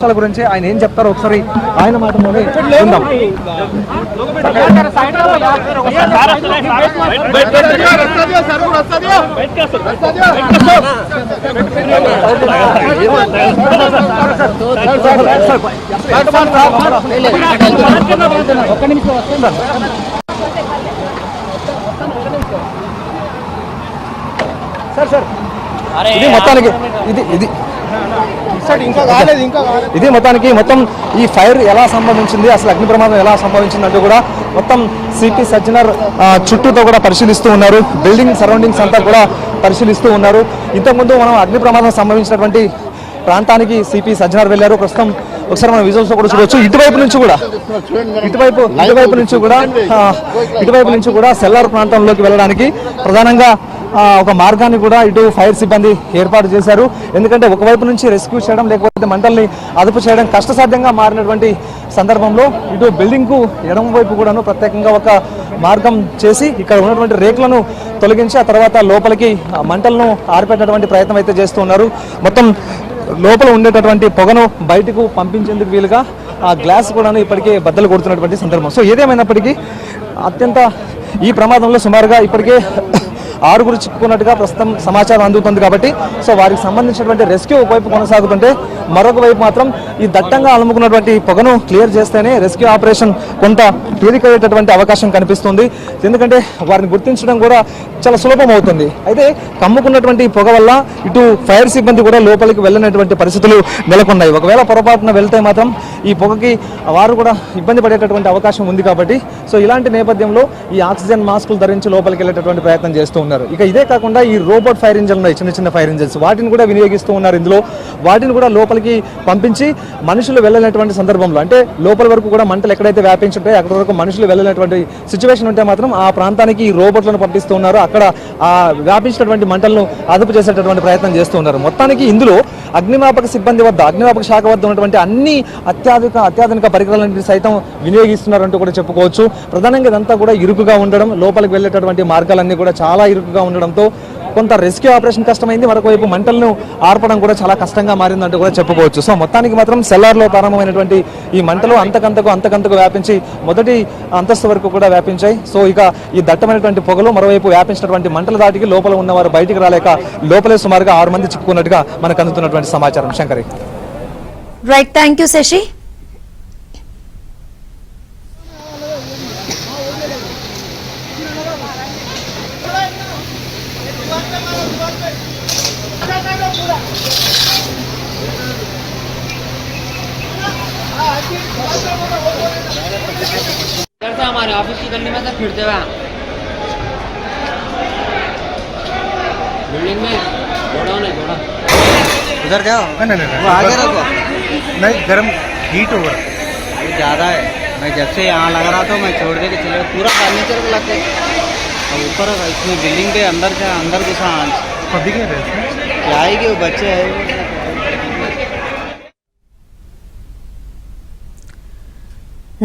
గురించి ఆయన ఏం చెప్తారో ఒకసారి ఆయన మాటలోనే విందాం. ఇది మొత్తానికి ఇది మొత్తం ఈ ఫైర్ ఎలా సంభవించింది, అసలు అగ్ని ప్రమాదం ఎలా సంభవించింది అంటూ కూడా మొత్తం సిపి సజ్జనర్ చుట్టూతో కూడా పరిశీలిస్తూ ఉన్నారు. బిల్డింగ్ సరౌండింగ్స్ అంతా కూడా పరిశీలిస్తూ ఉన్నారు. ఇంతకుముందు మనం అగ్ని ప్రమాదం సంభవించినటువంటి ప్రాంతానికి సిపి సజ్జనర్ వెళ్ళారు. ప్రస్తుతం ఒకసారి మనం విజువల్స్ కూడా చూడవచ్చు. ఇటువైపు నుంచి కూడా సెల్లార్ ప్రాంతంలోకి వెళ్ళడానికి ప్రధానంగా ఒక మార్గాన్ని కూడా ఇటు ఫైర్ సిబ్బంది ఏర్పాటు చేశారు. ఎందుకంటే ఒకవైపు నుంచి రెస్క్యూ చేయడం లేకపోతే మంటల్ని అదుపు చేయడం కష్టసాధ్యంగా మారినటువంటి సందర్భంలో ఇటు బిల్డింగ్కు ఎడమ వైపు కూడాను ప్రత్యేకంగా ఒక మార్గం చేసి ఇక్కడ ఉన్నటువంటి రేకులను తొలగించి ఆ తర్వాత లోపలికి మంటలను ఆర్పేటటువంటి ప్రయత్నం అయితే చేస్తూ ఉన్నారు. మొత్తం లోపల ఉండేటటువంటి పొగను బయటకు పంపించేందుకు వీలుగా ఆ గ్లాస్ కూడా ఇప్పటికే బద్దలు కొడుతున్నటువంటి సందర్భం. సో ఏదేమైనప్పటికీ ఈ ప్రమాదంలో సుమారుగా ఇప్పటికే 6 చిక్కుకున్నట్టుగా ప్రస్తుతం సమాచారం అందుతుంది. కాబట్టి సో వారికి సంబంధించినటువంటి రెస్క్యూ ఒకవైపు కొనసాగుతుంటే మరొక వైపు మాత్రం ఈ దట్టంగా అలుముకున్నటువంటి పొగను క్లియర్ చేస్తేనే రెస్క్యూ ఆపరేషన్ కొంత తేలికయ్యేటటువంటి అవకాశం కనిపిస్తుంది. ఎందుకంటే వారిని గుర్తించడం కూడా చాలా సులభం అవుతుంది. అయితే కమ్ముకున్నటువంటి పొగ వల్ల ఇటు ఫైర్ సిబ్బంది కూడా లోపలికి వెళ్ళినటువంటి పరిస్థితులు నెలకొన్నాయి. ఒకవేళ పొరపాటున వెళ్తే మాత్రం ఈ పొగకి వారు కూడా ఇబ్బంది పడేటటువంటి అవకాశం ఉంది. కాబట్టి సో ఇలాంటి నేపథ్యంలో ఈ ఆక్సిజన్ మాస్కులు ధరించి లోపలికి వెళ్ళేటటువంటి ప్రయత్నం చేస్తూ ఉన్నారు. ఇక ఇదే కాకుండా ఈ రోబోట్ ఫైర్ ఇంజన్ ఉన్నాయి, చిన్న ఫైర్ ఇంజన్స్, వాటిని కూడా వినియోగిస్తూ ఉన్నారు. ఇందులో వాటిని కూడా లోపలికి పంపించి మనుషులు వెళ్ళినటువంటి సందర్భంలో, అంటే లోపల వరకు కూడా మంటలు ఎక్కడైతే వ్యాపించుంటాయో అక్కడ వరకు మనుషులు వెళ్ళినటువంటి సిచ్యువేషన్ ఉంటే మాత్రం ఆ ప్రాంతానికి ఈ రోబోట్లను పంపిస్తూ ఉన్నారు. అక్కడ ఆ వ్యాపించినటువంటి మంటలను అదుపు చేసేటటువంటి ప్రయత్నం చేస్తూ ఉన్నారు. మొత్తానికి ఇందులో అగ్నిమాపక సిబ్బంది వద్ద, అగ్నిమాపక శాఖ వద్ద ఉన్నటువంటి అన్ని అత్యాధునిక పరికరాలను సైతం వినియోగిస్తున్నారంటూ కూడా చెప్పుకోవచ్చు. ప్రధానంగా ఇదంతా కూడా ఇరుకుగా ఉండడం, లోపలికి వెళ్ళేటటువంటి మార్గాలన్నీ కూడా చాలా ఇరుకుగా ఉండడంతో కొంత రెస్క్యూ ఆపరేషన్ కష్టమైంది. మరొకవైపు మంటలను ఆర్పడం కూడా చాలా కష్టంగా మారిందంటూ కూడా చెప్పుకోవచ్చు. సో మొత్తానికి మాత్రం సెల్లార్లో ప్రారంభమైనటువంటి ఈ మంటలు అంతకంతకు వ్యాపించి మొదటి అంతస్తు వరకు కూడా వ్యాపించాయి. సో ఇక ఈ దట్టమైనటువంటి పొగలు మరోవైపు వ్యాపించినటువంటి మంటల దాటికి లోపల ఉన్నవారు బయటికి రాలేక లోపలే సుమారుగా 6 మంది చిక్కుకున్నట్టుగా మనకు అందుతున్నటువంటి సమాచారం. Shankari. Right, thank you Sashi. हमारे ऑफिस की गली में तो फिरते हुए बिल्डिंग में घोड़ा नहीं घोड़ा उधर क्या नहीं वो आगे रखो नहीं, गर्म हीट होगा ज़्यादा है. मैं जब से यहाँ लग रहा था मैं छोड़ दे के चले पूरा फर्नीचर को लगते ऊपर इसमें बिल्डिंग के अंदर घुसा अभी क्या रहे क्या आएगी वो बच्चे है.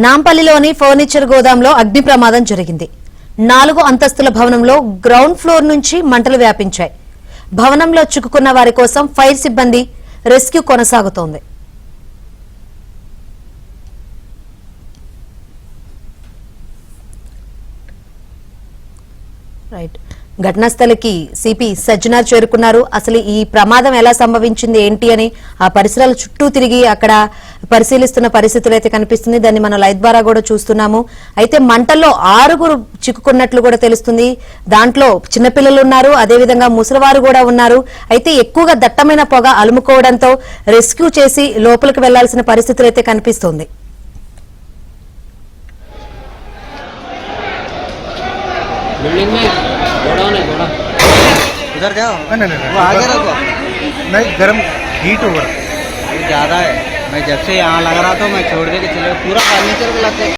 నాంపల్లిలోని ఫర్నిచర్ గోదాంలో అగ్ని ప్రమాదం జరిగింది. 4 అంతస్తుల భవనంలో గ్రౌండ్ ఫ్లోర్ నుంచి మంటలు వ్యాపించాయి. భవనంలో చిక్కుకున్న వారి కోసం ఫైర్ సిబ్బంది రెస్క్యూ కొనసాగుతోంది. రైట్, ఘటనా స్థలికి సిపి సజ్జనార్ చేరుకున్నారు. అసలు ఈ ప్రమాదం ఎలా సంభవించింది ఏంటి అని ఆ పరిసరాల చుట్టూ తిరిగి అక్కడ పరిశీలిస్తున్న పరిస్థితులు అయితే కనిపిస్తుంది. దాన్ని మనం లైవ్ ద్వారా కూడా చూస్తున్నాము. అయితే మంటల్లో 6 చిక్కుకున్నట్లు కూడా తెలుస్తుంది. దాంట్లో చిన్నపిల్లలు ఉన్నారు, అదేవిధంగా ముసలివారు కూడా ఉన్నారు. అయితే ఎక్కువగా దట్టమైన పొగ అలుముకోవడంతో రెస్క్యూ చేసి లోపలికి వెళ్లాల్సిన పరిస్థితులు అయితే కనిపిస్తుంది. उधर क्या नहीं वो आगे रखो नहीं, गर्म हीट होगा ज़्यादा है. मैं जब से यहाँ लग रहा था मैं छोड़ दे के चले पूरा फर्नीचर को लगते